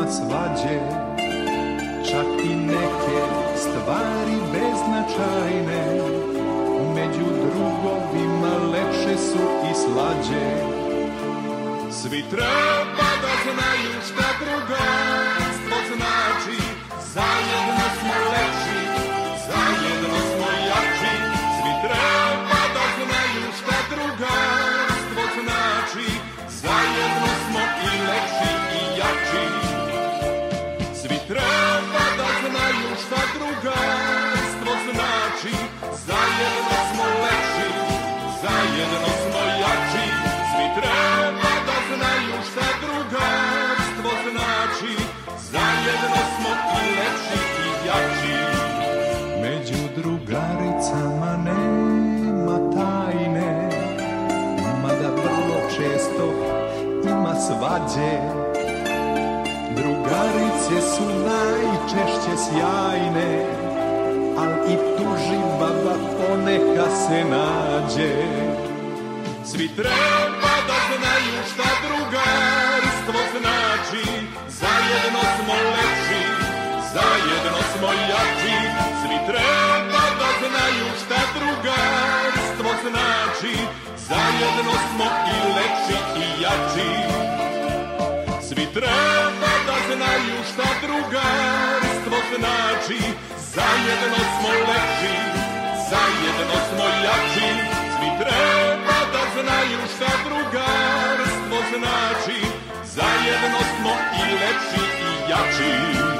ima svađe, čak i neke stvari beznačajne, među drugovima lepše su i slađe. Svi treba da znaju šta drugarstvo znači, zajedno smo lepši, zajedno smo jači. Svi treba da znaju šta drugarstvo znači, zajedno smo i lepši i jači. Svi treba da znaju šta drugarstvo znači, zajedno smo lepši, zajedno smo jači. Svi treba da znaju šta drugarstvo znači, zajedno smo i lepši i jači. Među drugaricama nema tajne, mada vrlo često ima svađe. Drugarice su najčešće sjajne, al i tuži baba poneka se nađe. Svi treba da znaju šta drugarstvo znači, zajedno smo lepši, zajedno smo jači. Svi treba da znaju šta drugarstvo znači, zajedno smo i lepši i jači. Svi treba da znaju šta drugarstvo znači, zajedno smo lepši, zajedno smo jači. Svi treba da znaju šta drugarstvo znači, zajedno smo i lepši i jači.